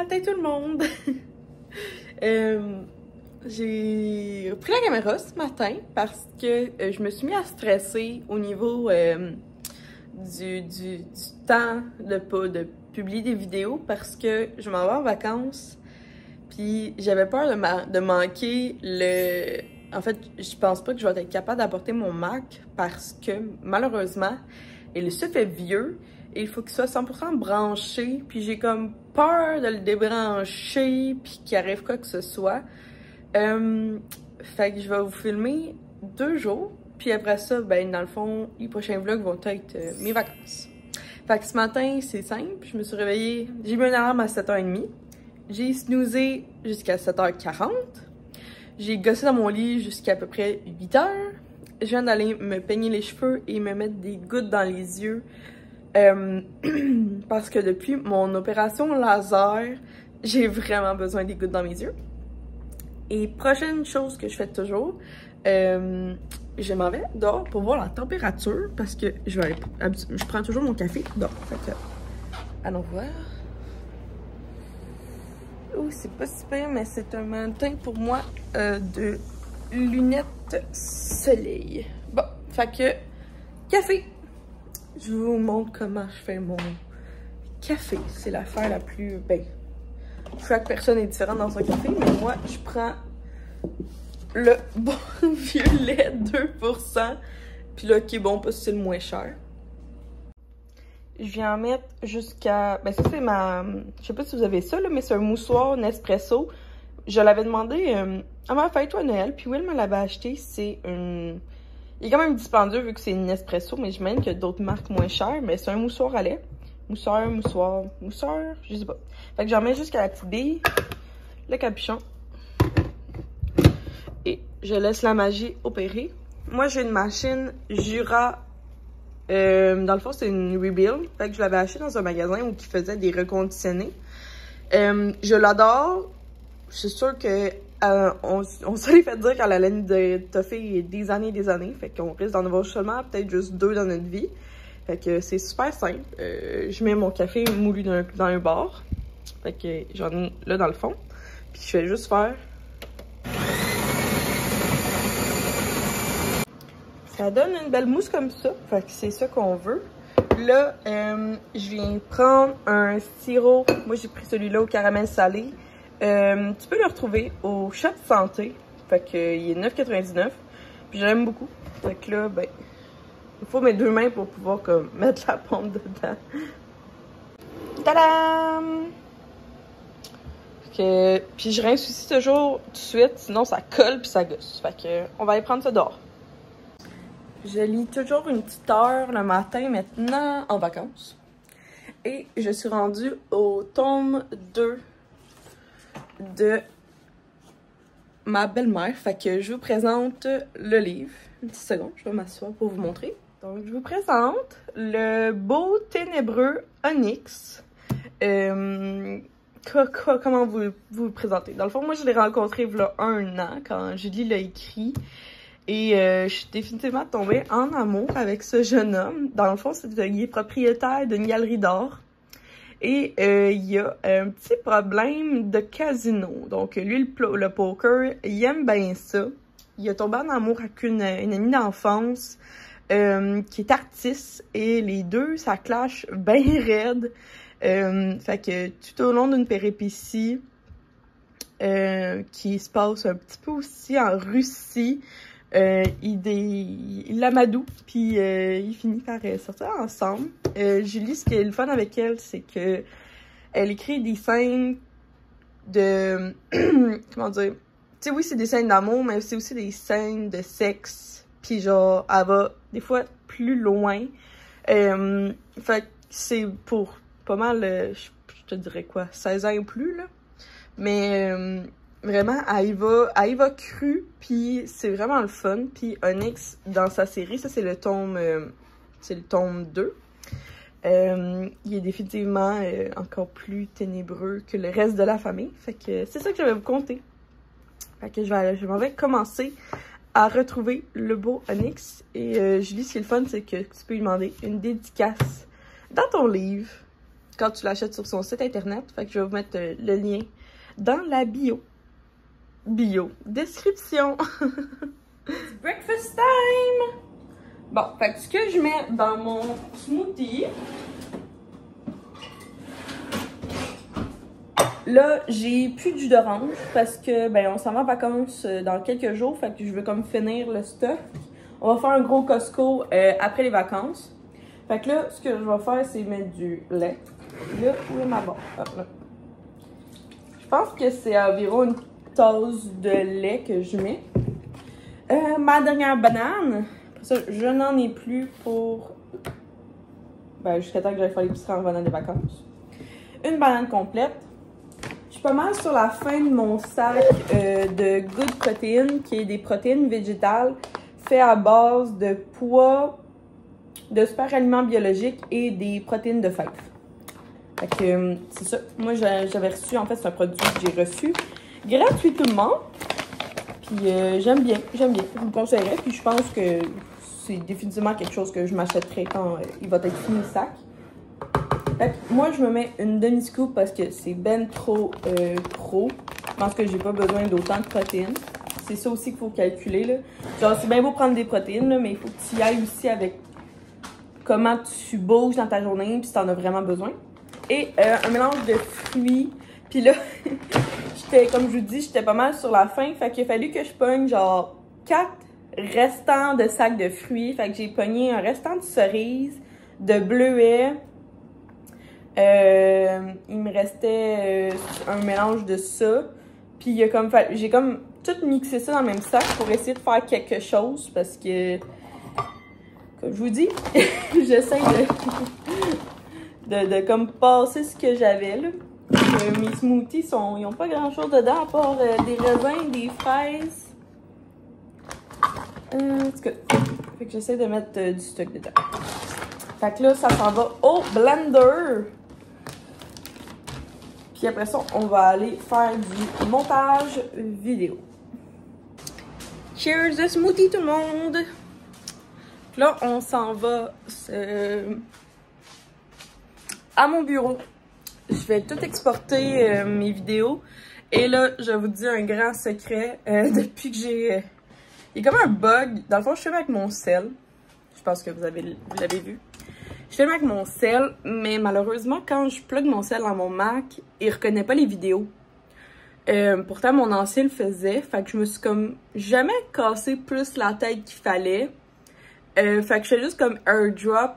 matin tout le monde! J'ai pris la caméra ce matin parce que je me suis mis à stresser au niveau du temps de publier des vidéos parce que je m'en vais en vacances puis j'avais peur de manquer le... En fait, je pense pas que je vais être capable d'apporter mon Mac parce que malheureusement, il se fait vieux et il faut qu'il soit 100% branché puis j'ai comme peur de le débrancher puis qu'il arrive quoi que ce soit. Fait que je vais vous filmer 2 jours puis après ça, ben dans le fond, les prochains vlogs vont être mes vacances. Fait que ce matin, c'est simple, je me suis réveillée, j'ai mis un alarme à 7h30, j'ai snoozé jusqu'à 7h40, j'ai gossé dans mon lit jusqu'à peu près 8h, je viens d'aller me peigner les cheveux et me mettre des gouttes dans les yeux parce que depuis mon opération laser, j'ai vraiment besoin des gouttes dans mes yeux. Et prochaine chose que je fais toujours, je m'en vais dehors pour voir la température parce que je prends toujours mon café dehors. Fait que, allons voir. Oh, c'est pas super, mais c'est un matin pour moi de lunettes soleil. Bon, fait que café. Je vous montre comment je fais mon café. C'est l'affaire la plus... Ben, chaque personne est différente dans son café, mais moi, je prends le bon vieux lait 2%. Puis là, qui est bon parce que c'est le moins cher. Je viens en mettre jusqu'à... Ben ça, c'est ma... Je sais pas si vous avez ça, là, mais c'est un moussoir Nespresso. Je l'avais demandé à ma fête ou à Noël, puis Will me l'avait acheté. C'est une... Il est quand même dispendieux vu que c'est une Nespresso, mais je m'aime qu'il y a d'autres marques moins chères. Mais c'est un moussoir à lait. Mousseur, je sais pas. Fait que j'en mets jusqu'à la petite bille, le capuchon. Et je laisse la magie opérer. Moi, j'ai une machine Jura. Dans le fond, c'est une Rebuild. Fait que je l'avais acheté dans un magasin où qui faisait des reconditionnés. Je l'adore. Je suis sûre que on se l'est fait dire qu'elle allait nous toffer des années et des années. Fait qu'on risque d'en avoir seulement peut-être juste 2 dans notre vie. Fait que c'est super simple. Je mets mon café moulu dans un bar. Fait que j'en ai là dans le fond. Puis je vais juste faire. Ça donne une belle mousse comme ça. Fait que c'est ça qu'on veut. Là, je viens prendre un sirop. Moi, j'ai pris celui-là au caramel salé. Tu peux le retrouver au Shop Santé. Fait que il est 9,99. Puis j'aime beaucoup. Fait que là, ben... Il faut mes 2 mains pour pouvoir comme, mettre la pompe dedans. Tadam! Puis je rince aussi toujours tout de suite, sinon ça colle puis ça gosse. Fait que on va aller prendre ça dehors. Je lis toujours une petite heure le matin maintenant en vacances. Et je suis rendue au tome 2 de ma belle-mère. Fait que je vous présente le livre. Une petite seconde, je vais m'asseoir pour vous montrer. Donc, je vous présente le beau ténébreux Onyx. Comment vous le présentez? Dans le fond, moi, je l'ai rencontré il y a 1 an, quand Julie l'a écrit. Et je suis définitivement tombée en amour avec ce jeune homme. Dans le fond, il est propriétaire d'une galerie d'art. Et il y a un petit problème de casino. Donc, lui, le poker, il aime bien ça. Il a tombé en amour avec une amie d'enfance. Qui est artiste et les deux ça clash bien raide. Fait que tout au long d'une péripétie qui se passe un petit peu aussi en Russie, il l'amadoue puis il finit par sortir ensemble. Julie, ce qui est le fun avec elle, c'est que elle écrit des scènes de comment dire, tu sais, oui, c'est des scènes d'amour, mais c'est aussi des scènes de sexe. Puis genre, elle va des fois plus loin. Fait que c'est pour pas mal, je te dirais quoi, 16 ans et plus, là. Mais vraiment, elle y va cru, puis c'est vraiment le fun. Puis Onyx, dans sa série, ça c'est le tome 2. Il est définitivement encore plus ténébreux que le reste de la famille. Fait que c'est ça que je vais vous conter. Fait que je m'en vais commencer à retrouver le beau Onyx. Et Julie, ce qui est le fun, c'est que tu peux lui demander une dédicace dans ton livre. quand tu l'achètes sur son site internet. Fait que je vais vous mettre le lien dans la bio. Description. Breakfast time! Bon, fait que ce que je mets dans mon smoothie... Là, j'ai plus de jus d'orange parce que, ben, on s'en va en vacances dans quelques jours. Fait que je veux comme finir le stock. On va faire un gros Costco après les vacances. Fait que là, ce que je vais faire, c'est mettre du lait. Là, où est ma barre? Ah, là. Je pense que c'est environ une tasse de lait que je mets. Ma dernière banane. Après ça, je n'en ai plus pour... Ben, jusqu'à temps que j'aille faire l'épicerie en revenant des vacances. Une banane complète. Je suis pas mal sur la fin de mon sac de Good Protein, qui est des protéines végétales fait à base de pois, de super aliments biologiques et des protéines de fèves. Fait que c'est ça. Moi, j'avais reçu, en fait, c'est un produit que j'ai reçu gratuitement. Puis j'aime bien. Je vous le conseillerais. Puis je pense que c'est définitivement quelque chose que je m'achèterai quand il va être fini le sac. Fait que moi, je me mets une demi-scoop parce que c'est ben trop gros. Je pense que j'ai pas besoin d'autant de protéines. C'est ça aussi qu'il faut calculer, là. Genre, c'est bien beau prendre des protéines, là, mais il faut que tu y ailles aussi avec comment tu bouges dans ta journée, puis si t'en as vraiment besoin. Et un mélange de fruits. Puis là, comme je vous dis, j'étais pas mal sur la fin. Fait qu'il a fallu que je pogne genre 4 restants de sacs de fruits. Fait que j'ai pogné un restant de cerises, de bleuets. Il me restait un mélange de ça. Puis j'ai comme tout mixé ça dans le même sac pour essayer de faire quelque chose. Parce que, comme je vous dis, j'essaie de comme passer ce que j'avais là. Mes smoothies, ils n'ont pas grand chose dedans à part des raisins, des fraises. En tout cas, fait que j'essaie de mettre du stock dedans. Fait que là, ça s'en va au blender. Puis après ça, on va aller faire du montage vidéo. Cheers de smoothie tout le monde! Là, on s'en va à mon bureau. Je vais tout exporter mes vidéos. Et là, je vous dis un grand secret. Depuis que j'ai... il y a comme un bug. Dans le fond, je filme avec mon cell. Je pense que vous l'avez vu. Je filme avec mon cell, mais malheureusement, quand je plug mon cell dans mon Mac, il reconnaît pas les vidéos. Pourtant, mon ancien le faisait. Fait que je me suis comme jamais cassé plus la tête qu'il fallait. Fait que je fais juste comme airdrop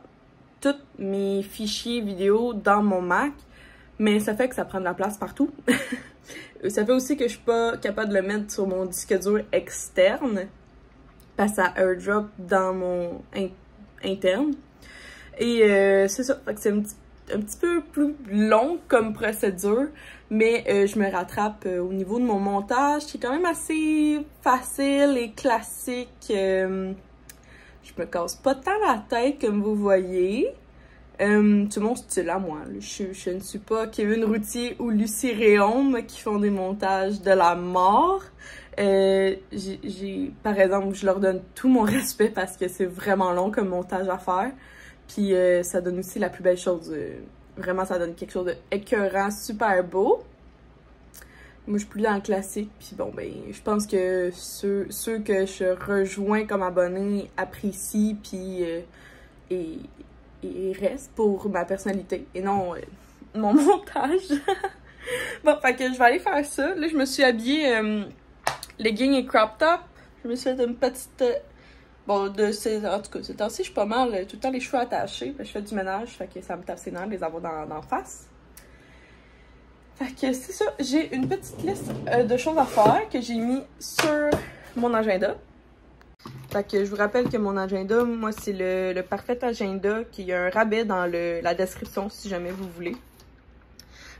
tous mes fichiers vidéo dans mon Mac. Mais ça fait que ça prend de la place partout. Ça fait aussi que je suis pas capable de le mettre sur mon disque dur externe. Parce que ça airdrop dans mon interne. Et c'est ça, fait que c'est un petit peu plus long comme procédure, mais je me rattrape au niveau de mon montage, qui est quand même assez facile et classique. Je me casse pas tant la tête comme vous voyez. C'est mon style à moi. Je ne suis pas Kevin Routier ou Lucie Réaume qui font des montages de la mort. Par exemple, je leur donne tout mon respect parce que c'est vraiment long comme montage à faire. Puis ça donne aussi la plus belle chose. Vraiment, ça donne quelque chose d'écœurant, super beau. Moi, je suis plus dans le classique. Puis bon, ben, je pense que ceux que je rejoins comme abonnés apprécient. Puis et restent pour ma personnalité. Et non mon montage. Bon, fait que je vais aller faire ça. Là, je me suis habillée leggings et crop top. Je me suis fait une petite... bon, en tout cas, ces temps-ci, je suis pas mal tout le temps les cheveux attachés. Je fais du ménage, fait que ça me tape ses nerfs de les avoir dans face. Fait que c'est ça, j'ai une petite liste de choses à faire que j'ai mis sur mon agenda. Fait que je vous rappelle que mon agenda, moi, c'est le parfait agenda, qui a un rabais dans la description si jamais vous voulez.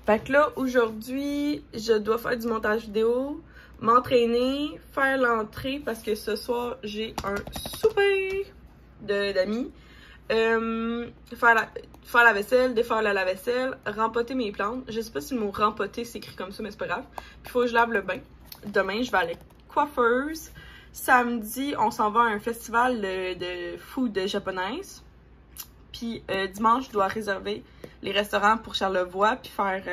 Fait que là, aujourd'hui, je dois faire du montage vidéo, m'entraîner, faire l'entrée parce que ce soir, j'ai un souper d'amis. Faire la vaisselle, défaire la lave-vaisselle, rempoter mes plantes. Je sais pas si le mot rempoter s'écrit comme ça, mais c'est pas grave. Puis il faut que je lave le bain. Demain, je vais aller coiffeuse. Samedi, on s'en va à un festival de food japonaise. Puis dimanche, je dois réserver les restaurants pour Charlevoix, puis faire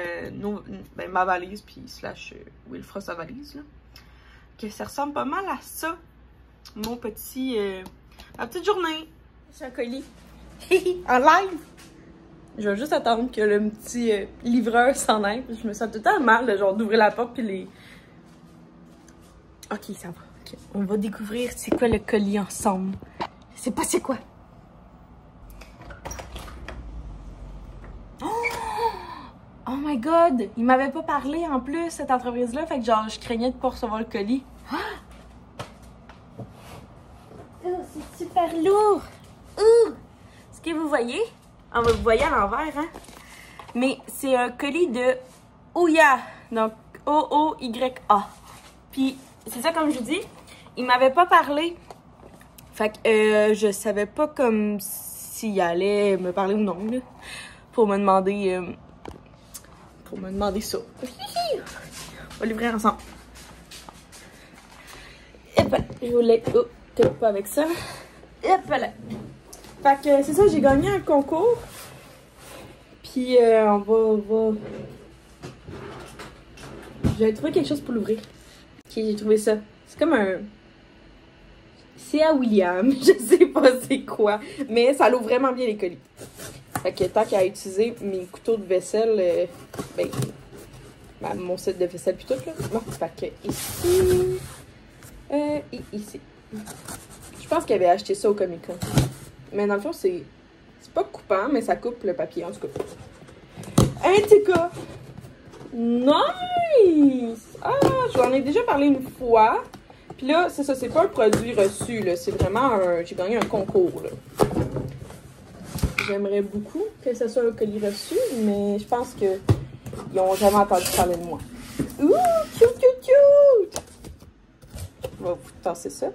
ma valise, puis slash Will fera sa valise, là. Que ça ressemble pas mal à ça, mon petit, ma petite journée. C'est un colis, en live. Je vais juste attendre que le petit livreur s'en aille, je me sens tout le temps mal, genre d'ouvrir la porte, puis les... Ok, ça va, ok. On va découvrir c'est quoi le colis ensemble. Je sais pas c'est quoi. Oh my god! Il m'avait pas parlé en plus, cette entreprise-là, fait que genre, je craignais de pas recevoir le colis. Oh, c'est super lourd! Est-ce que vous voyez? Ah, vous voyez à l'envers, hein? Mais c'est un colis de Ouya, donc O-O-Y-A. Puis, c'est ça comme je vous dis, il m'avait pas parlé. Fait que je savais pas comme s'il allait me parler ou non, là, pour me demander ça. On va l'ouvrir ensemble. Et ben, je voulais... Oh, t'es pas avec ça. Et voilà. Fait que c'est ça, j'ai gagné un concours. Puis on va... J'avais trouvé quelque chose pour l'ouvrir. Ok, j'ai trouvé ça. C'est comme un... C'est à William. Je sais pas c'est quoi. Mais ça l'ouvre vraiment bien les colis. Fait que tant qu'à utiliser mes couteaux de vaisselle, mon set de vaisselle puis tout, là. Bon, fait que ici, et ici. Je pense qu'il avait acheté ça au Comic-Con. Mais dans le fond, c'est pas coupant, mais ça coupe le papier, en tout cas. Un TK! Nice! Ah, je vous en ai déjà parlé une fois. Puis là, c'est ça, c'est pas un produit reçu, là. C'est vraiment un... J'ai gagné un concours, là. J'aimerais beaucoup que ce soit un colis reçu, mais je pense qu'ils n'ont jamais entendu parler de moi. Ouh, cute, cute, cute! Je vais vous tasser ça.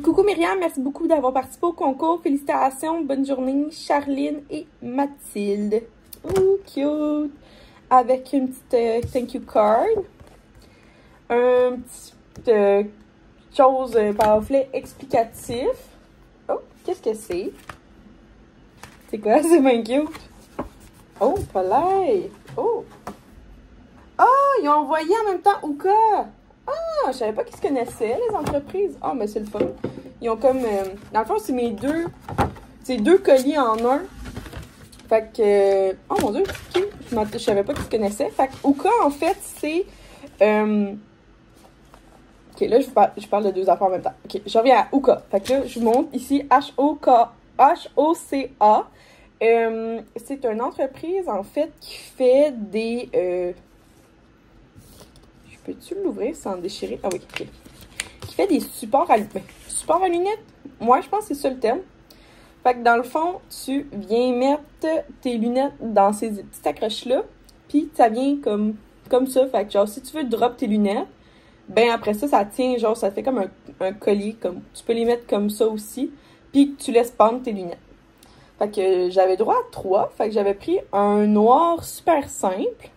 Coucou Myriam, merci beaucoup d'avoir participé au concours. Félicitations, bonne journée, Charline et Mathilde. Ouh, cute! Avec une petite thank you card. Un petit chose pamphlet explicatif. Oh, qu'est-ce que c'est? C'est quoi? C'est bien cute. Oh, palais. Oh. Ah, ils ont envoyé en même temps Ouka. Ah, je savais pas qu'ils se connaissaient, les entreprises. Ah, mais c'est le fun. Ils ont comme... dans le fond, c'est mes deux... C'est deux colis en un. Fait que... oh mon Dieu, okay. Je savais pas qu'ils se connaissaient. Fait que Ouka, en fait, c'est... Ok, là, je parle de deux affaires en même temps. Ok, je reviens à Ouka. Fait que là, je vous montre ici H-O-K... H-O-C-A. C'est une entreprise, en fait, qui fait des... Peux-tu l'ouvrir sans déchirer? Ah oui, ok. Qui fait des supports à lunettes. Supports à lunettes? Moi, je pense que c'est ça le terme. Fait que dans le fond, tu viens mettre tes lunettes dans ces petites accroches-là. Puis ça vient comme ça. Fait que genre, si tu veux drop tes lunettes, ben après ça, ça tient, genre, ça fait comme un collier. Tu peux les mettre comme ça aussi. Puis tu laisses pendre tes lunettes. Fait que j'avais droit à 3. Fait que j'avais pris un noir super simple.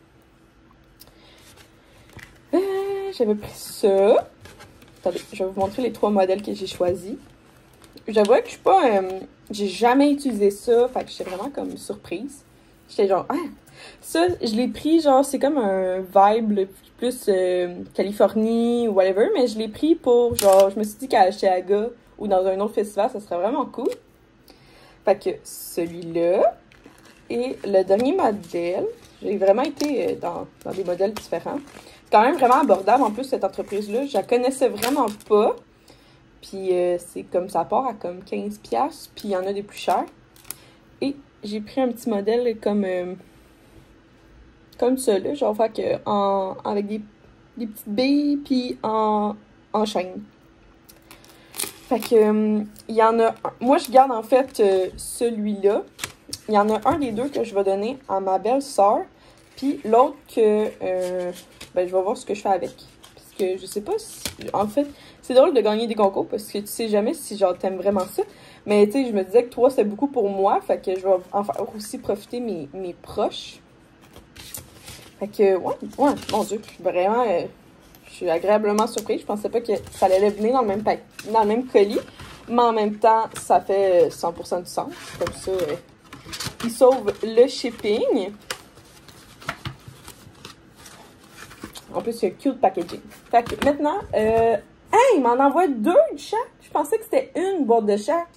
J'avais pris ça. Attendez, je vais vous montrer les 3 modèles que j'ai choisis. J'avoue que je suis pas... j'ai jamais utilisé ça. Fait que j'étais vraiment comme surprise. J'étais genre... Ah, ça, je l'ai pris, genre, c'est comme un vibe plus Californie ou whatever. Mais je l'ai pris pour, genre, je me suis dit qu'à Chicago ou dans un autre festival, ça serait vraiment cool. Fait que celui-là. Et le dernier modèle, j'ai vraiment été dans des modèles différents. C'est quand même vraiment abordable, en plus, cette entreprise-là. Je la connaissais vraiment pas. Puis c'est comme ça part à comme 15$. Puis il y en a des plus chers. Et j'ai pris un petit modèle comme ça, là. Genre, fait que avec des petites billes, puis en chaîne. Fait que il y en a un. Moi, je garde en fait celui-là. Il y en a un des deux que je vais donner à ma belle-sœur. Puis l'autre que... ben, je vais voir ce que je fais avec. Parce que je sais pas si... En fait, c'est drôle de gagner des concours parce que tu sais jamais si genre t'aimes vraiment ça. Mais tu sais, je me disais que 3, c'est beaucoup pour moi. Fait que je vais en faire aussi profiter mes proches. Fait que, ouais, mon Dieu, vraiment... je suis agréablement surprise. Je pensais pas que ça allait venir dans le même colis. Mais en même temps, ça fait 100% du sens. Comme ça, il sauve le shipping. En plus, il y a cute packaging. Fait que maintenant, hey, il m'en envoie 2 de chaque. Je pensais que c'était une boîte de chaque.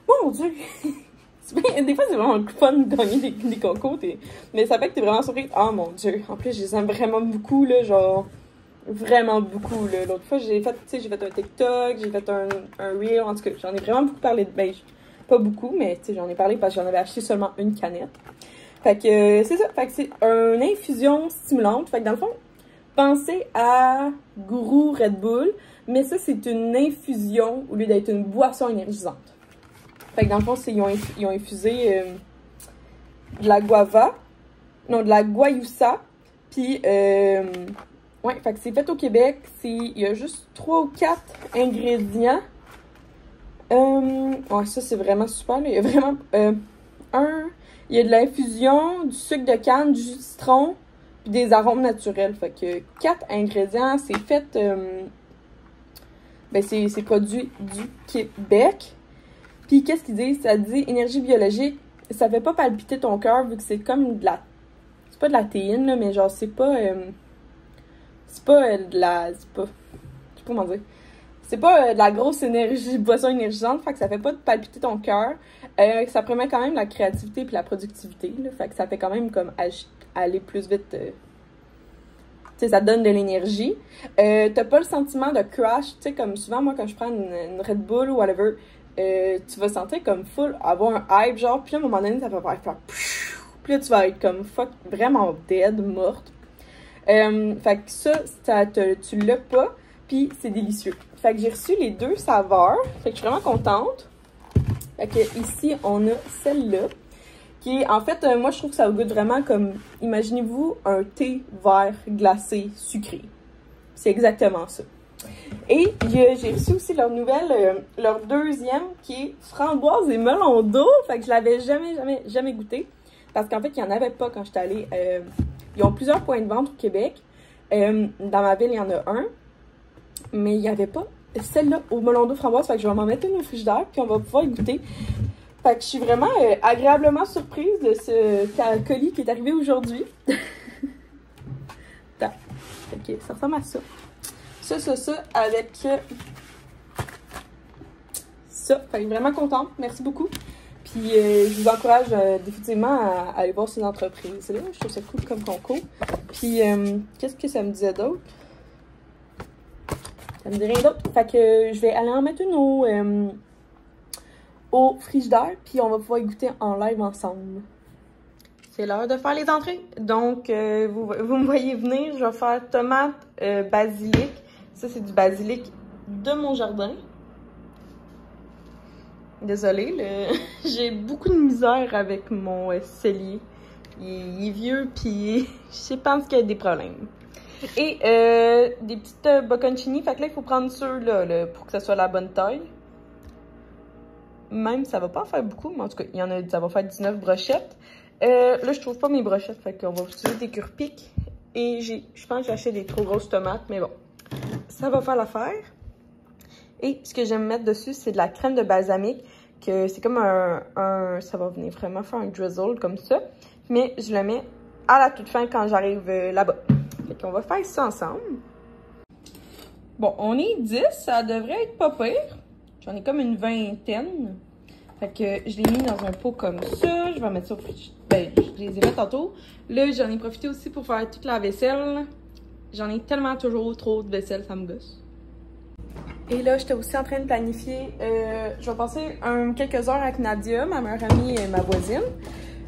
Oh mon Dieu! Des fois, c'est vraiment le fun de gagner des concours. Mais ça fait que t'es vraiment surprise. Oh mon Dieu! En plus, je les aime vraiment beaucoup, là, genre... Vraiment beaucoup, là. L'autre fois, j'ai fait, tu sais, j'ai fait un TikTok, j'ai fait un reel. En tout cas, j'en ai vraiment beaucoup parlé de... Ben, pas beaucoup, mais tu sais, j'en ai parlé parce que j'en avais acheté seulement une canette. Fait que c'est ça. Fait que c'est une infusion stimulante. Fait que dans le fond, pensez à Gourou Red Bull, mais ça, c'est une infusion au lieu d'être une boisson énergisante. Fait que dans le fond, ils ont infusé de la guava, non, de la guayusa, puis, ouais, fait que c'est fait au Québec. Il y a juste 3 ou 4 ingrédients. Ouais, ça, c'est vraiment super, là. Il y a vraiment, il y a de l'infusion, du sucre de canne, du jus de citron, puis des arômes naturels. Fait que 4 ingrédients, c'est fait, ben, c'est produit du Québec. Puis, qu'est-ce qu'ils disent? Ça dit énergie biologique. Ça fait pas palpiter ton cœur, vu que c'est comme de la... C'est pas de la théine, là, mais genre, c'est pas de la... Je sais pas comment dire. C'est pas de la grosse énergie, boisson énergisante, fait que ça fait pas palpiter ton cœur. Ça permet quand même la créativité puis la productivité, là, fait que ça fait quand même comme aller plus vite. Tu sais, ça donne de l'énergie. T'as pas le sentiment de crash, tu sais, comme souvent, moi, quand je prends une Red Bull ou whatever, tu vas sentir comme full, avoir un hype, genre, puis à un moment donné, ça va faire puis là, tu vas être comme fuck, vraiment dead, morte. Fait que ça tu l'as pas, puis c'est délicieux. Fait que j'ai reçu les 2 saveurs, fait que je suis vraiment contente. Fait que ici, on a celle-là, qui est, en fait, moi, je trouve que ça goûte vraiment comme, imaginez-vous, un thé vert glacé sucré. C'est exactement ça. Et j'ai reçu aussi leur nouvelle, leur deuxième, qui est framboise et melon d'eau. Fait que je l'avais jamais goûté. Parce qu'en fait, il n'y en avait pas quand j'étais allée. Ils ont plusieurs points de vente au Québec. Dans ma ville, il y en a un. Mais il n'y avait pas celle-là au melon d'eau framboise. Fait que je vais m'en mettre une au frigidaire, puis on va pouvoir y goûter. Fait que je suis vraiment agréablement surprise de ce colis qui est arrivé aujourd'hui. Ok, ça ressemble à ça. Ça, avec ça. Fait que vraiment contente. Merci beaucoup. Puis, je vous encourage définitivement à aller voir ces entreprises-là. Je trouve ça cool comme concours. Puis, qu'est-ce que ça me disait d'autre? Ça me dit rien d'autre. Fait que je vais aller en mettre une au frigidaire. Puis, on va pouvoir y goûter en live ensemble. C'est l'heure de faire les entrées. Donc, vous me voyez venir. Je vais faire tomate, basilic. Ça, c'est du basilic de mon jardin. Désolée, j'ai beaucoup de misère avec mon cellier. Il est vieux, puis je pense qu'il y a des problèmes. Et des petites bocconcini. Fait que là, il faut prendre ceux-là pour que ça soit la bonne taille. Même, ça va pas en faire beaucoup, mais en tout cas, ça va faire 19 brochettes. Là, je trouve pas mes brochettes, fait qu'on va utiliser des cure-pics. Et je pense que j'ai acheté des trop grosses tomates, mais bon, ça va faire l'affaire. Et ce que j'aime mettre dessus, c'est de la crème de balsamique, que c'est comme ça va venir vraiment faire un drizzle comme ça. Mais je le mets à la toute fin quand j'arrive là-bas. Fait qu'on va faire ça ensemble. Bon, on est 10, ça devrait être pas pire. J'en ai comme une vingtaine. Fait que je l'ai mis dans un pot comme ça. Je vais mettre ça au frigidaire. Ben, je les ai mis tantôt. Là, j'en ai profité aussi pour faire toute la vaisselle. J'en ai tellement toujours trop de vaisselle, ça me gosse. Et là, j'étais aussi en train de planifier. Je vais passer quelques heures avec Nadia, ma meilleure amie et ma voisine.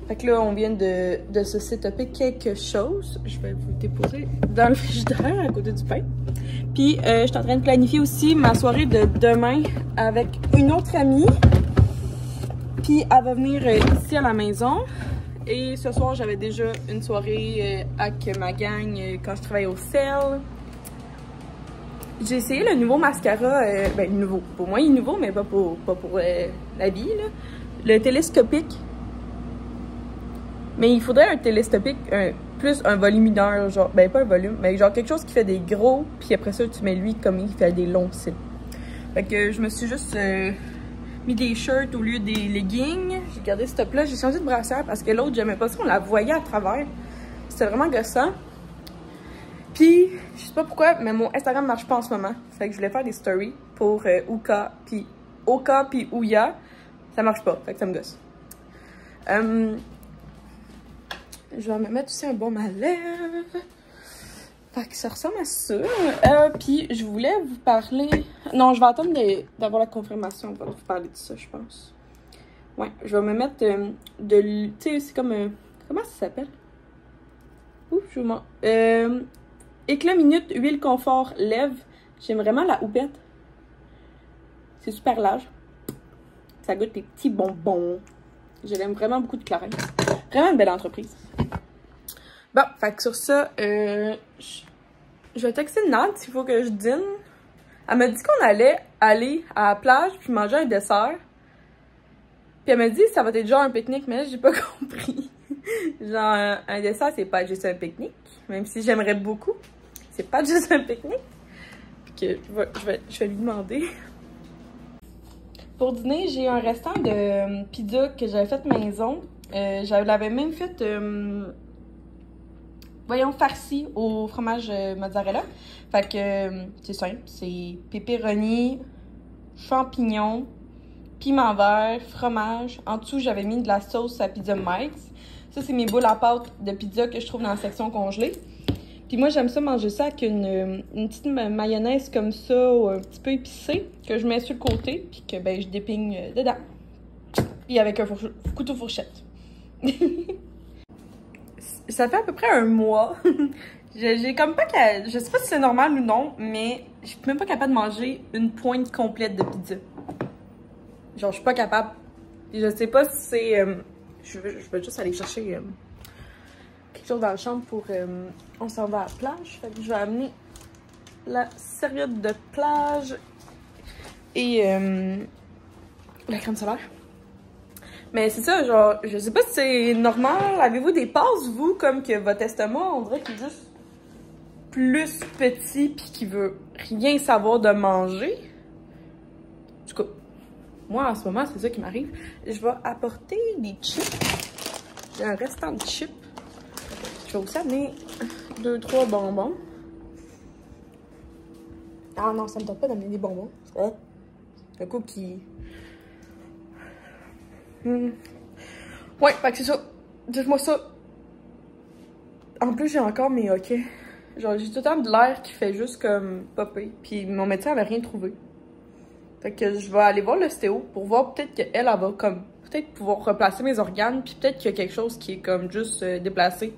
Fait que là, on vient de se setuper quelque chose. Je vais vous déposer dans le frigidaire à côté du pain. Puis, je suis en train de planifier aussi ma soirée de demain avec une autre amie. Puis, elle va venir ici à la maison. Et ce soir, j'avais déjà une soirée avec ma gang quand je travaillais au sel. J'ai essayé le nouveau mascara, ben nouveau, pour moi il est nouveau, mais pas pour la vie, là. Le télescopique. Mais il faudrait un télescopique, plus un volumineur, genre, ben pas un volume, mais genre quelque chose qui fait des gros, puis après ça tu mets lui comme il fait des longs cils. Fait que je me suis juste mis des shirts au lieu des leggings. j'ai gardé ce top-là. J'ai changé de brassière parce que l'autre, j'aimais pas ça. On la voyait à travers. C'était vraiment gossant. Puis, je sais pas pourquoi, mais mon Instagram marche pas en ce moment. Fait que je voulais faire des stories pour Oka puis Ouya. Ça marche pas, fait que ça me gosse. Je vais me mettre aussi un baume à lèvres. Fait que ça ressemble à ça. Puis je voulais vous parler... Non, je vais attendre d'avoir la confirmation avant de vous parler de ça, je pense. Ouais, je vais me mettre tu sais, c'est comme... comment ça s'appelle? Ouh, je vous montre. Éclat minute, huile confort, lèvres. J'aime vraiment la houppette. C'est super large. Ça goûte les petits bonbons. Je l'aime vraiment beaucoup de Clarins. Vraiment une belle entreprise. Bon, fait que sur ça, je vais texter Nad s'il faut que je dîne. Elle m'a dit qu'on allait aller à la plage puis manger un dessert. Puis elle m'a dit ça va être genre un pique-nique, mais là, j'ai pas compris. Genre, un dessert, c'est pas juste un pique-nique. Même si j'aimerais beaucoup. C'est pas juste un pique-nique. Puis que je vais lui demander. Pour dîner, j'ai un restant de pizza que j'avais fait maison. Je l'avais même fait, farci au fromage mozzarella. Fait que c'est simple, c'est pepperoni, champignons, piment vert, fromage. En dessous, j'avais mis de la sauce à pizza Mike's. Ça, c'est mes boules à pâte de pizza que je trouve dans la section congelée. Puis moi, j'aime ça manger ça avec une petite mayonnaise comme ça, ou un petit peu épicée, que je mets sur le côté, puis que ben, je dépigne dedans. Puis avec un couteau fourchette. Ça fait à peu près un mois. J'ai comme pas... Je sais pas si c'est normal ou non, mais je suis même pas capable de manger une pointe complète de pizza. Genre, je suis pas capable. Puis je sais pas si c'est... je vais juste aller chercher quelque chose dans la chambre pour... on s'en va à la plage. Fait que je vais amener la serviette de plage et la crème solaire. Mais c'est ça, genre, je sais pas si c'est normal. Avez-vous des passes, vous, comme que votre estomac, on dirait qu'il est juste plus petit pis qu'il veut rien savoir de manger? En tout cas, moi, en ce moment, c'est ça qui m'arrive. Je vais apporter des chips. J'ai un restant de chips. Je vais aussi amener 2-3 bonbons. Ah non, ça me tente pas d'amener des bonbons. Un coup qui... Ouais, fait que c'est ça. Dites-moi ça. En plus, j'ai encore mes hoquets. Genre, j'ai tout le temps de l'air qui fait juste comme popper. Puis mon médecin avait rien trouvé. Fait que je vais aller voir l'ostéo pour voir peut-être qu'elle, elle va comme... Peut-être pouvoir replacer mes organes. Puis peut-être qu'il y a quelque chose qui est comme juste déplacé.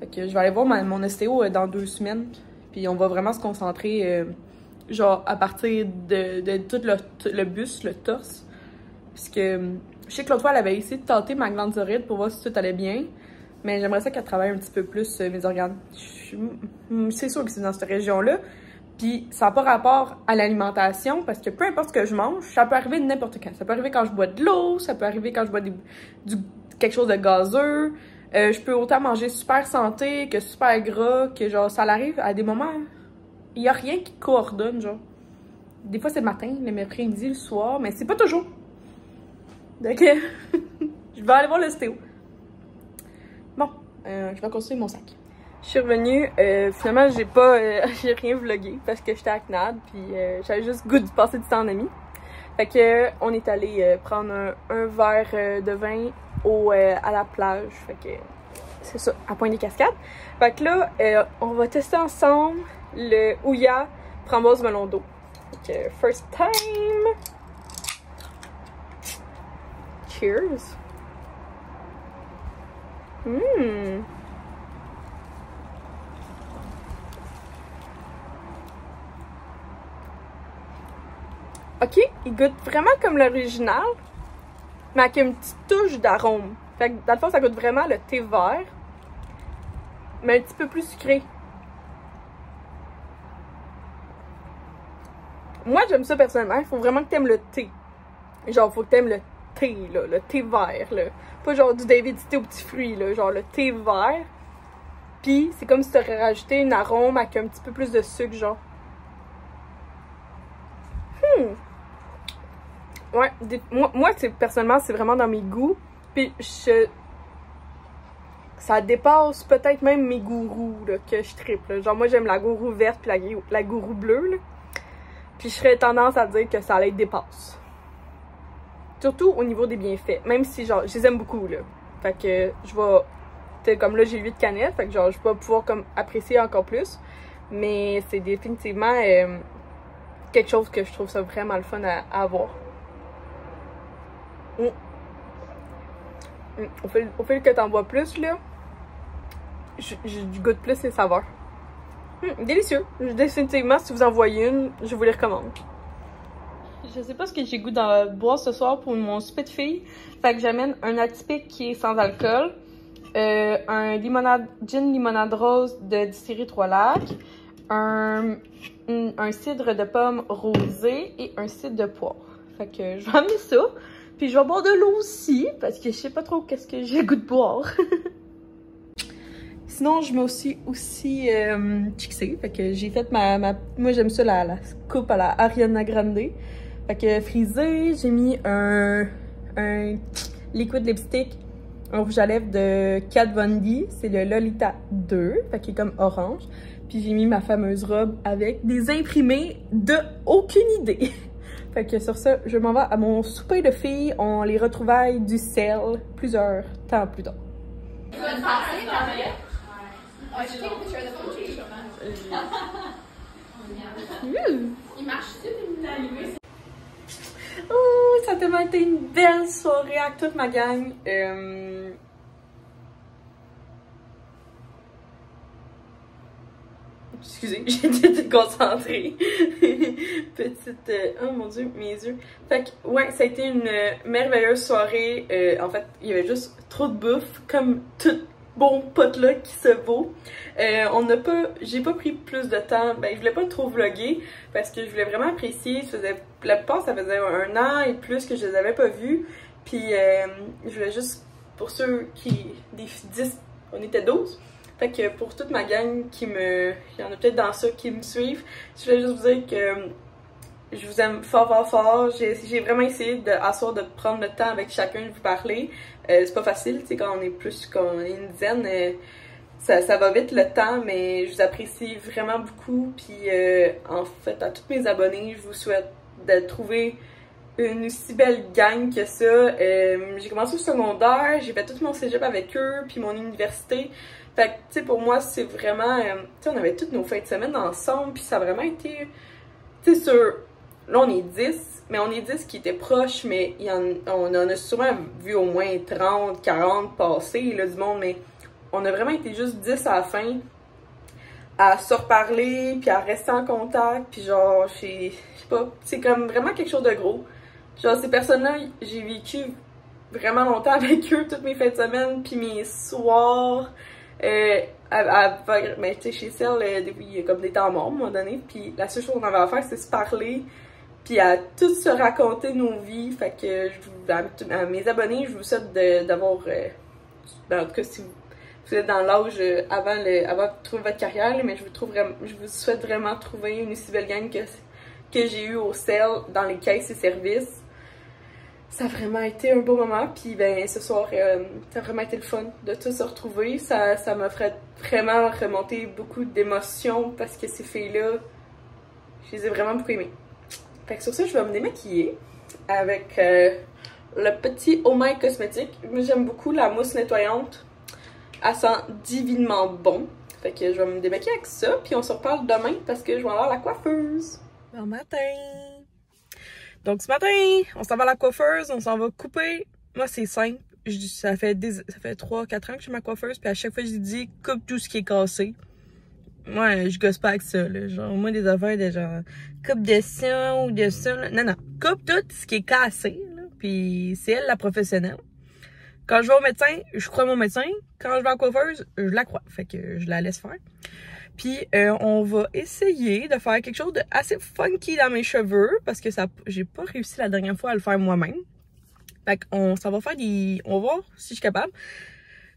Fait que je vais aller voir mon ostéo dans 2 semaines. Puis on va vraiment se concentrer, genre, à partir de tout le buste, le torse. Parce que... Je sais que l'autre fois, elle avait essayé de tâter ma glande thyroïde pour voir si tout allait bien. Mais j'aimerais ça qu'elle travaille un petit peu plus mes organes. C'est sûr que c'est dans cette région-là. Puis ça n'a pas rapport à l'alimentation parce que peu importe ce que je mange, ça peut arriver n'importe quand. Ça peut arriver quand je bois de l'eau, ça peut arriver quand je bois quelque chose de gazeux. Je peux autant manger super santé que super gras, que genre ça arrive à des moments. Il n'y a rien qui coordonne, genre. Des fois c'est le matin, le mercredi, le soir, mais c'est pas toujours. Donc, je vais aller voir l'ostéo. Bon, je vais continuer mon sac. Je suis revenue, finalement j'ai rien vlogué parce que j'étais à Nad, puis j'avais juste goût de passer du temps en ami. Fait que on est allé prendre un verre de vin à la plage, fait que c'est ça, à Pointe-des-Cascades. Fait que là, on va tester ensemble le Ouya framboise melon d'eau. Fait que first time! Cheers! Ok, il goûte vraiment comme l'original, mais avec une petite touche d'arôme. Fait que dans le fond, ça goûte vraiment le thé vert, mais un petit peu plus sucré. Moi, j'aime ça personnellement. Il faut vraiment que t'aimes le thé. Genre, faut que t'aimes le thé, là, le thé vert, là. Pas genre du David thé aux petits fruits, là. Genre le thé vert. Puis, c'est comme si t'aurais rajouté un arôme avec un petit peu plus de sucre, genre. Ouais, moi personnellement, c'est vraiment dans mes goûts. Puis ça dépasse peut-être même mes gourous là, que je triple. Genre moi j'aime la gourou verte puis la gourou bleue. Là. Puis je serais tendance à dire que ça les dépasse. Surtout au niveau des bienfaits. Même si genre je les aime beaucoup là. Fait que je vais. Comme là j'ai 8 canettes. Fait que genre je vais pouvoir comme apprécier encore plus. Mais c'est définitivement quelque chose que je trouve ça vraiment le fun à avoir. Au fait que t'en bois plus là. Je goûte plus les saveurs. Délicieux. Définitivement, si vous en voyez une, je vous les recommande. Je sais pas ce que j'ai goût de boire ce soir pour mon souper de filles. Fait que j'amène un atypique qui est sans alcool. Un gin limonade rose de distillerie Trois-Lacs. Un cidre de pomme rosé et un cidre de poire. Fait que je vais amener ça. Puis je vais boire de l'eau aussi, parce que je sais pas trop qu'est-ce que j'ai goût de boire. Sinon, je mets aussi chixé. Fait que j'ai fait moi, j'aime ça, la coupe à la Ariana Grande. Fait que frisé, j'ai mis un liquid lipstick, un rouge à lèvres de Kat Von D. C'est le Lolita 2. Fait qu'il est comme orange. Puis j'ai mis ma fameuse robe avec des imprimés de aucune idée. Fait que sur ça, je m'en vais à mon souper de filles. On les retrouvailles du sel plusieurs temps plus tard. Il marche. Oh, ça a tellement été une belle soirée avec toute ma gang. Excusez, j'étais déconcentrée. Petite... oh mon Dieu, mes yeux. Fait que, ouais, ça a été une merveilleuse soirée. En fait, il y avait juste trop de bouffe, comme tout bon potluck qui se vaut. J'ai pas pris plus de temps. Ben, je voulais pas trop vlogger parce que je voulais vraiment apprécier. La plupart, ça faisait 1 an et plus que je les avais pas vus. Puis, je voulais juste, pour ceux qui... des 10, on était 12. Fait que pour toute ma gang il y en a peut-être dans ça qui me suivent, je voulais juste vous dire que je vous aime fort fort fort. J'ai vraiment essayé de prendre le temps avec chacun de vous parler. C'est pas facile, tu sais, quand on est une dizaine, ça va vite le temps, mais je vous apprécie vraiment beaucoup. Puis en fait, à tous mes abonnés, je vous souhaite de trouver une aussi belle gang que ça. J'ai commencé au secondaire, j'ai fait tout mon cégep avec eux, puis mon université. Fait que, tu sais, pour moi, c'est vraiment... tu sais, on avait toutes nos fins de semaine ensemble, puis ça a vraiment été... Tu sais, là, on est 10, mais on est 10 qui étaient proches, mais on en a sûrement vu au moins 30, 40 passer, là, du monde, mais on a vraiment été juste 10 à la fin, à se reparler, puis à rester en contact, puis genre, je sais pas, c'est comme vraiment quelque chose de gros. Genre, ces personnes-là, j'ai vécu vraiment longtemps avec eux, toutes mes fins de semaine, puis mes soirs... mais tu sais, chez Cell, il y a comme des temps morts à un moment donné, puis la seule chose qu'on avait à faire, c'est se parler, puis à tous se raconter nos vies. Fait que à mes abonnés, je vous souhaite d'avoir, en tout cas, si vous êtes dans l'âge avant de trouver votre carrière, là, mais je vous souhaite vraiment trouver une aussi belle gang que j'ai eu au Cell dans les caisses et services. Ça a vraiment été un beau moment, puis ben ce soir, ça a vraiment été le fun de tous se retrouver. Ça m'a fait vraiment remonter beaucoup d'émotions parce que ces filles-là, je les ai vraiment beaucoup aimées. Fait que sur ça, je vais me démaquiller avec le petit Oh My Cosmétique. Moi, j'aime beaucoup la mousse nettoyante. Elle sent divinement bon. Fait que je vais me démaquiller avec ça, puis on se reparle demain parce que je vais avoir la coiffeuse. Bon matin! Donc ce matin, on s'en va à la coiffeuse, on s'en va couper. Moi, c'est simple. Ça fait 3-4 ans que je suis ma coiffeuse, puis à chaque fois, je lui dis coupe tout ce qui est cassé. Moi, je gosse pas avec ça, là. Genre, moi, des affaires de genre coupe de ça ou de ça, là. Non, coupe tout ce qui est cassé, là. Puis c'est elle la professionnelle. Quand je vais au médecin, je crois mon médecin. Quand je vais à la coiffeuse, je la crois. Fait que je la laisse faire. Puis on va essayer de faire quelque chose de assez funky dans mes cheveux parce que j'ai pas réussi la dernière fois à le faire moi-même. Fait qu'on s'en va faire on va voir si je suis capable.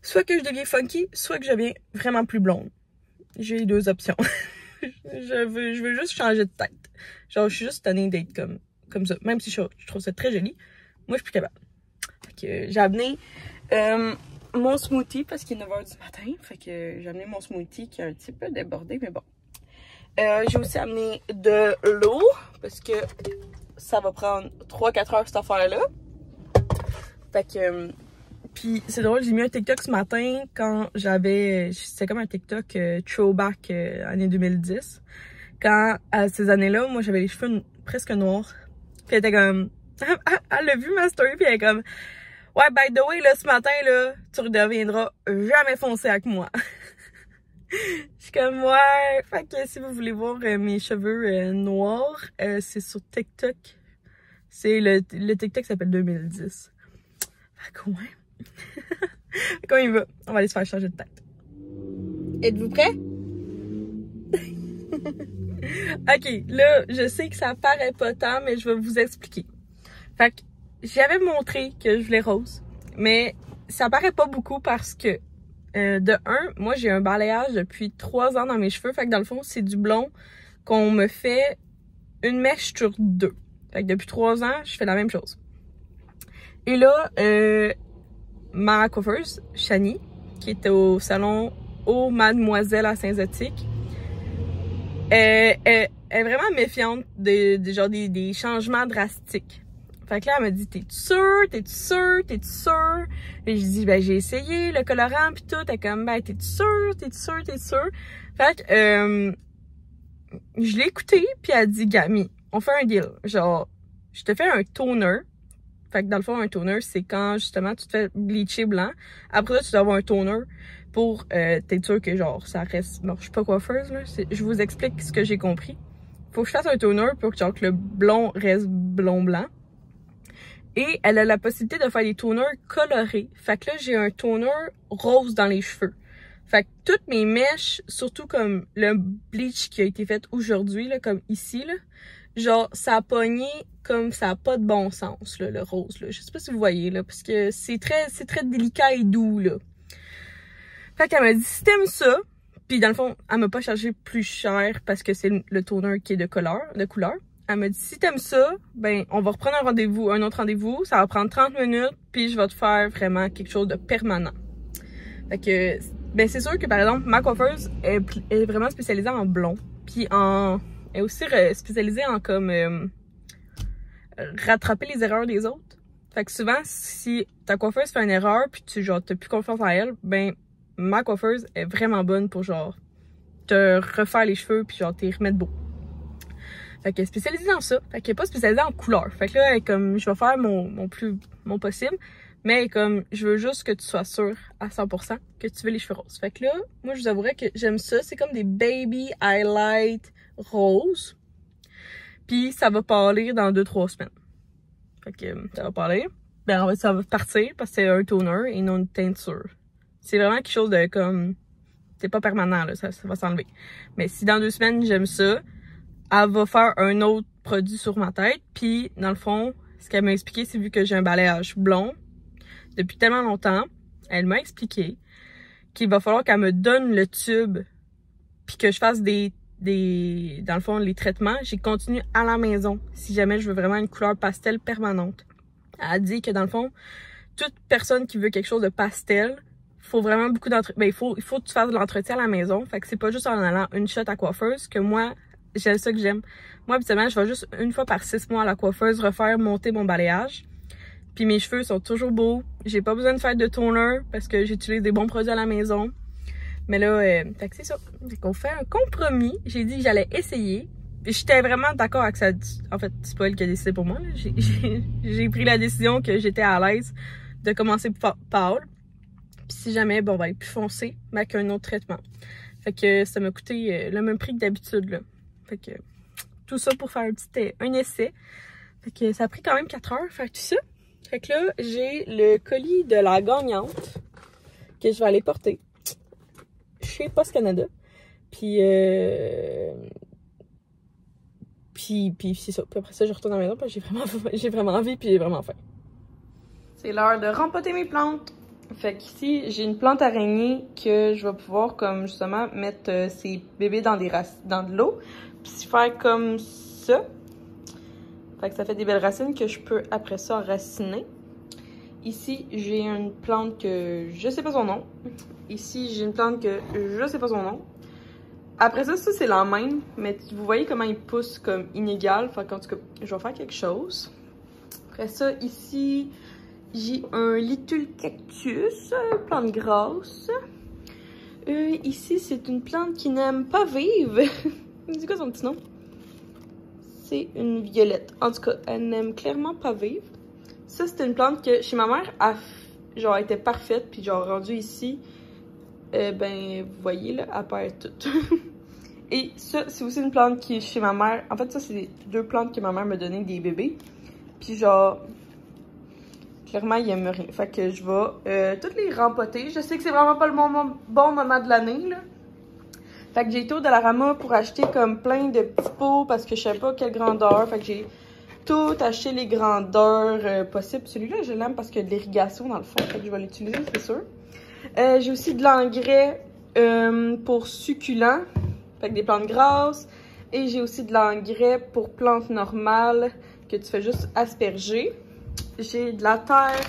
Soit que je deviens funky, soit que je deviens vraiment plus blonde. J'ai les 2 options. je veux juste changer de tête. Genre, je suis juste tannée d'être comme ça. Même si je trouve ça très joli, moi, je suis plus capable. Fait que j'ai amené mon smoothie parce qu'il est 9h du matin. Fait que j'ai amené mon smoothie qui est un petit peu débordé, mais bon. J'ai aussi amené de l'eau parce que ça va prendre 3-4 heures cette affaire-là. Fait que... puis c'est drôle, j'ai mis un TikTok ce matin quand j'avais... C'était comme un TikTok throwback année 2010. Quand, à ces années-là, moi j'avais les cheveux presque noirs. Puis elle était comme... elle a vu ma story puis elle est comme... Ouais, by the way, là, ce matin, là, tu redeviendras jamais foncé avec moi. Je suis comme, ouais. Fait que si vous voulez voir mes cheveux noirs, c'est sur TikTok. C'est le TikTok s'appelle 2010. Fait que ouais. Fait qu'on y va. On va aller se faire changer de tête. Êtes-vous prêts? Ok, là, je sais que ça paraît pas tant, mais je vais vous expliquer. Fait que j'avais montré que je voulais rose, mais ça paraît pas beaucoup parce que, de un, moi j'ai un balayage depuis 3 ans dans mes cheveux, fait que dans le fond, c'est du blond qu'on me fait une mèche sur 2. Fait que depuis 3 ans, je fais la même chose. Et là, ma coiffeuse, Shani, qui était au salon au Mademoiselle à Saint-Zotique, est vraiment méfiante des changements drastiques. Fait que là, elle m'a dit, t'es-tu sûre? T'es-tu sûre? T'es-tu sûre? Et je dis, ben, j'ai essayé le colorant pis tout. Elle est comme, ben, t'es-tu sûre? T'es-tu sûre? T'es-tu sûre? Fait que, je l'ai écouté pis elle dit, Gami, on fait un deal. Genre, je te fais un toner. Fait que dans le fond, un toner, c'est quand, justement, tu te fais bleacher blanc. Après ça, tu dois avoir un toner pour, t'être sûr que, genre, ça reste... Bon, je suis pas coiffeuse, là. Je vous explique ce que j'ai compris. Faut que je fasse un toner pour que, genre, que le blond reste blond-blanc. Et elle a la possibilité de faire des toners colorés. Fait que là, j'ai un toner rose dans les cheveux. Fait que toutes mes mèches, surtout comme le bleach qui a été fait aujourd'hui, là, comme ici, là, genre, ça a pogné comme ça a pas de bon sens, là, le rose, là. Je sais pas si vous voyez, là, parce que c'est très délicat et doux, là. Fait qu'elle m'a dit, si t'aimes ça, puis dans le fond, elle m'a pas chargé plus cher parce que c'est le toner qui est de couleur. Elle m'a dit, si t'aimes ça, ben, on va reprendre un autre rendez-vous. Ça va prendre 30 minutes, puis je vais te faire vraiment quelque chose de permanent. Fait que, ben, c'est sûr que, par exemple, ma coiffeuse est vraiment spécialisée en blond. Puis elle est aussi spécialisée en, comme, rattraper les erreurs des autres. Fait que souvent, si ta coiffeuse fait une erreur, puis t'as plus confiance en elle, ben, ma coiffeuse est vraiment bonne pour, genre, te refaire les cheveux, puis genre, t'y remettre beau. Fait qu'elle est spécialisée dans ça. Fait qu'elle est pas spécialisée en couleur. Fait que là, elle est comme, je vais faire mon possible. Mais comme, je veux juste que tu sois sûre à 100% que tu veux les cheveux roses. Fait que là, moi, je vous avouerais que j'aime ça. C'est comme des baby highlight roses. Puis ça va parler dans 2-3 semaines. Fait que ça va parler. Ben, en fait, ça va partir parce que c'est un toner et non une teinture. C'est vraiment quelque chose de comme, c'est pas permanent, là. Ça va s'enlever. Mais si dans 2 semaines, j'aime ça, elle va faire un autre produit sur ma tête. Puis, dans le fond, ce qu'elle m'a expliqué, c'est vu que j'ai un balayage blond depuis tellement longtemps, elle m'a expliqué qu'il va falloir qu'elle me donne le tube puis que je fasse dans le fond, les traitements. J'ai continué à la maison si jamais je veux vraiment une couleur pastel permanente. Elle a dit que, dans le fond, toute personne qui veut quelque chose de pastel, faut vraiment beaucoup d'entretien. Ben, il faut que tu fasses de l'entretien à la maison. Fait que c'est pas juste en allant une shot à coiffeuse que moi, j'aime ça que j'aime. Moi, habituellement, je vais juste une fois par 6 mois à la coiffeuse refaire monter mon balayage. Puis mes cheveux sont toujours beaux. J'ai pas besoin de faire de toner parce que j'utilise des bons produits à la maison. Mais là, fait que c'est ça. Fait qu'on fait un compromis. J'ai dit que j'allais essayer. J'étais vraiment d'accord avec ça. En fait, c'est pas elle qui a décidé pour moi. J'ai pris la décision que j'étais à l'aise de commencer pâle. Puis si jamais, bon, on va être plus foncé, mais avec un autre traitement. Fait que ça m'a coûté le même prix que d'habitude, là. Fait que tout ça pour faire un essai. Fait que ça a pris quand même 4 heures faire tout ça. Fait que là, j'ai le colis de la gagnante que je vais aller porter chez Post Canada. Puis c'est ça. Puis après ça, je retourne à la maison parce que j'ai vraiment envie puis j'ai vraiment faim. C'est l'heure de rempoter mes plantes. Fait qu'ici, j'ai une plante araignée que je vais pouvoir, comme justement, mettre ses bébés dans de l'eau. Puis faire comme ça. Fait que ça fait des belles racines que je peux après ça enraciner. Ici, j'ai une plante que je sais pas son nom. Ici, j'ai une plante que je sais pas son nom. Après ça, c'est la même, mais vous voyez comment il pousse comme inégal. Fait qu'en tout cas, je vais faire quelque chose. Après ça, ici, j'ai un little cactus, plante grasse. Ici, c'est une plante qui n'aime pas vivre. C'est quoi son petit nom? C'est une violette. En tout cas, elle n'aime clairement pas vivre. Ça, c'était une plante que chez ma mère, genre, était parfaite. Puis genre, rendue ici, ben, vous voyez, là, elle perd tout. Et ça, c'est aussi une plante qui est chez ma mère. En fait, ça, c'est deux plantes que ma mère m'a donné des bébés. Puis genre, clairement, ils aiment rien. Fait que je vais toutes les rempoter. Je sais que c'est vraiment pas le bon moment de l'année, là. Fait que j'ai été au Dollarama pour acheter comme plein de petits pots parce que je savais pas quelle grandeur. Fait que j'ai tout acheté les grandeurs possibles. Celui-là, je l'aime parce qu'il y a de l'irrigation dans le fond. Fait que je vais l'utiliser, c'est sûr. J'ai aussi de l'engrais pour succulents. Fait que des plantes grasses. Et j'ai aussi de l'engrais pour plantes normales que tu fais juste asperger. J'ai de la terre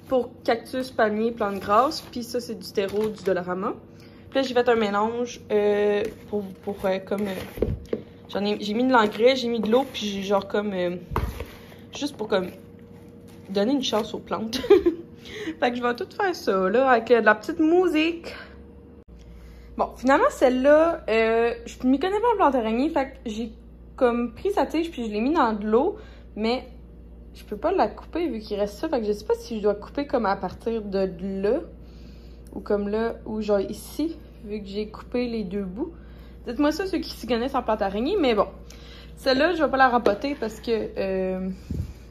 pour cactus, palmiers, plantes grasses. Puis ça, c'est du terreau du Dollarama. Puis là, j'ai fait un mélange j'ai mis de l'engrais, j'ai mis de l'eau, puis j'ai genre comme... juste pour comme donner une chance aux plantes. Fait que je vais tout faire ça, là, avec de la petite musique. Bon, finalement, celle-là, je m'y connais pas en plante araignée, fait que j'ai comme pris sa tige, puis je l'ai mis dans de l'eau, mais je peux pas la couper vu qu'il reste ça, fait que je sais pas si je dois couper comme à partir de là, ou comme là, ou genre ici, vu que j'ai coupé les deux bouts. Dites-moi ça, ceux qui s'y connaissent en plante araignée, mais bon. Celle-là, je vais pas la rempoter parce que elle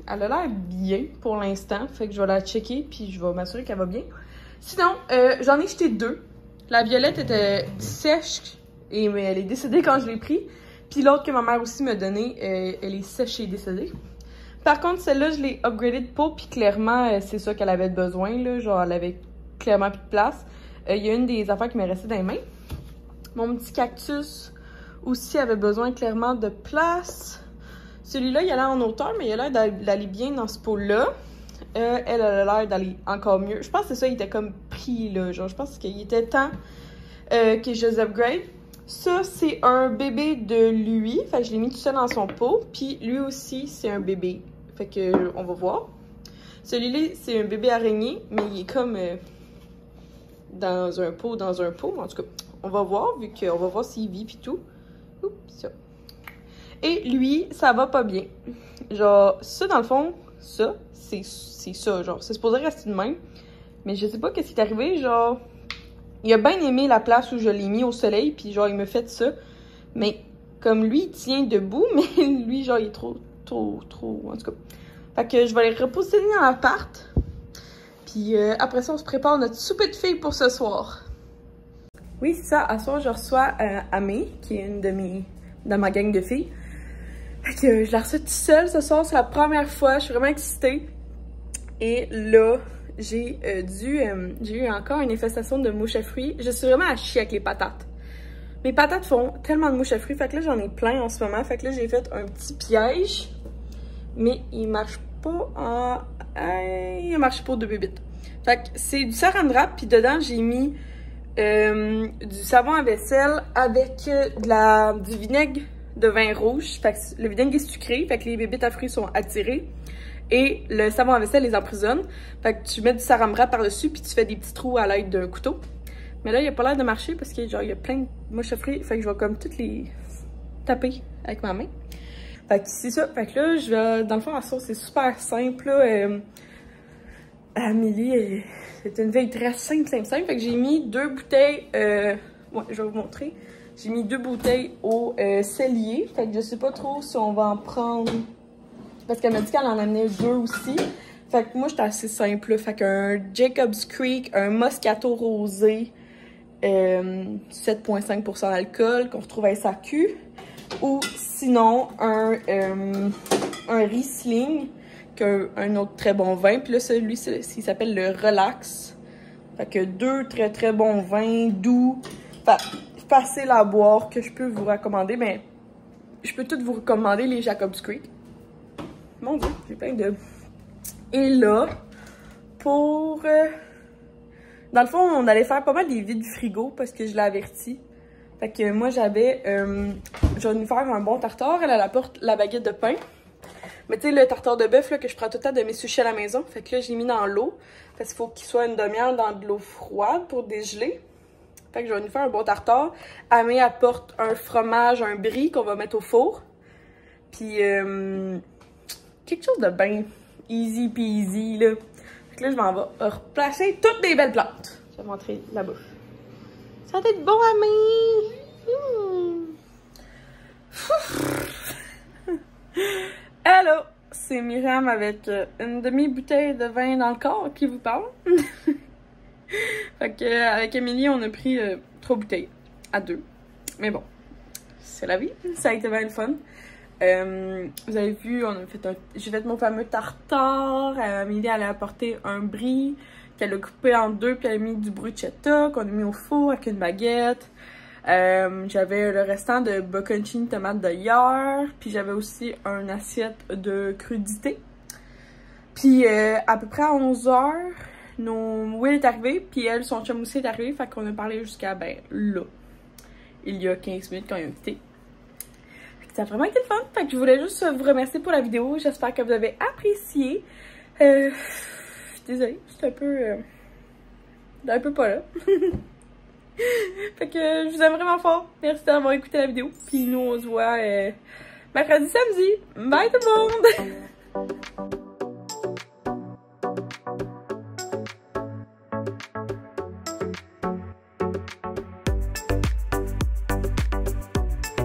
a l'air bien pour l'instant, fait que je vais la checker, puis je vais m'assurer qu'elle va bien. Sinon, j'en ai jeté deux. La violette était sèche, mais elle est décédée quand je l'ai pris. Puis l'autre que ma mère aussi m'a donnée, elle est sèche et décédée. Par contre, celle-là, je l'ai upgradée de pot, puis clairement, c'est ça qu'elle avait besoin, là. Genre, elle avait clairement plus de place. Il y a une des affaires qui m'est restée dans les mains. Mon petit cactus aussi avait besoin clairement de place. Celui-là, il a l'air en hauteur, mais il a l'air d'aller bien dans ce pot-là. Elle a l'air d'aller encore mieux. Je pense que c'est ça, il était comme pris, là. Genre, je pense qu'il était temps que je les upgrade. Ça, c'est un bébé de lui. Fait que je l'ai mis tout seul dans son pot. Puis lui aussi, c'est un bébé. Fait que, on va voir. Celui-là, c'est un bébé araignée, mais il est comme dans un pot. En tout cas, on va voir, vu qu'on va voir s'il vit puis tout. Oups, ça. Et lui, ça va pas bien. Genre, ça, dans le fond, ça, c'est ça, genre, c'est supposé rester de même. Mais je sais pas qu'est-ce qui est arrivé, genre... Il a bien aimé la place où je l'ai mis au soleil, puis genre, il me fait ça. Mais comme lui, il tient debout, mais lui, genre, il est trop... En tout cas. Fait que je vais les repositionner dans l'appart. Puis après ça, on se prépare notre souper de filles pour ce soir. Oui, c'est ça. À ce soir, je reçois Amé, qui est une de ma gang de filles. Fait que je la reçois toute seule ce soir. C'est la première fois. Je suis vraiment excitée. Et là, j'ai eu encore une infestation de mouches à fruits. Je suis vraiment à chier avec les patates. Mes patates font tellement de mouches à fruits. Fait que là, j'en ai plein en ce moment. Fait que là, j'ai fait un petit piège. Mais il marche pas en... il marche pas de bébites. Fait que c'est du saran wrap. Puis dedans, j'ai mis du savon à vaisselle avec du vinaigre de vin rouge. Fait que le vinaigre est sucré. Fait que les bébites à fruits sont attirées. Et le savon à vaisselle les emprisonne. Fait que tu mets du saran wrap par-dessus. Puis tu fais des petits trous à l'aide d'un couteau. Mais là, il a pas l'air de marcher parce que genre il y a plein de mouches à fruits. Fait que je vais comme toutes les taper avec ma main. Fait que c'est ça. Fait que là, je vais... Dans le fond, la sauce, c'est super simple, là. Amélie, c'est une veille très simple. Fait que j'ai mis 2 bouteilles... ouais, je vais vous montrer. J'ai mis 2 bouteilles au cellier. Fait que je sais pas trop si on va en prendre... Parce qu'elle m'a dit qu'elle en amenait 2 aussi. Fait que moi, j'étais assez simple, là. Fait qu'un Jacob's Creek, un Moscato rosé, 7,5% d'alcool, qu'on retrouve à SAQ. Ou sinon, un Riesling, qui est un autre très bon vin. Puis là, celui, il s'appelle le Relax. Fait que 2 très très bons vins, doux, facile à boire, que je peux vous recommander. Mais je peux toutes vous recommander les Jacob's Creek. mon Dieu, j'ai plein de... Et là, pour... Dans le fond, on allait faire pas mal des vides du frigo parce que je l'ai averti. Fait que moi, j'avais... je vais nous faire un bon tartare. Elle apporte la baguette de pain. Mais tu sais, le tartare de bœuf là, que je prends tout le temps de mes sushis à la maison. Fait que là, je l'ai mis dans l'eau. Parce qu'il faut qu'il soit une demi-heure dans de l'eau froide pour dégeler. Fait que je vais nous faire un bon tartare. Amé apporte un fromage, un brie qu'on va mettre au four. Puis, quelque chose de bien easy peasy, là. Fait que là, je m'en vais replacer toutes les belles plantes. Je vais montrer la bouche. Ça va être bon, Amé! Hello! C'est Myriam avec une demi-bouteille de vin dans le corps qui vous parle. Fait que, avec Émilie, on a pris 3 bouteilles à 2. Mais bon, c'est la vie. Ça a été bien le fun. Vous avez vu, j'ai fait mon fameux tartare. Amélie, elle a apporté un brie qu'elle a coupé en 2, puis elle a mis du bruschetta qu'on a mis au four avec une baguette. J'avais le restant de bocconcini tomate de hier, puis j'avais aussi une assiette de crudité. Puis à peu près à 11h, Will est arrivé, puis elle, son chum aussi est arrivé, fait qu'on a parlé jusqu'à, ben, là. Il y a 15 minutes quand ils ont quitté. Ça a vraiment été le fun. Fait que je voulais juste vous remercier pour la vidéo. J'espère que vous avez apprécié. Désolée, j'étais un peu pas là. Fait que je vous aime vraiment fort. Merci d'avoir écouté la vidéo. Puis nous, on se voit mercredi, samedi. Bye tout le monde!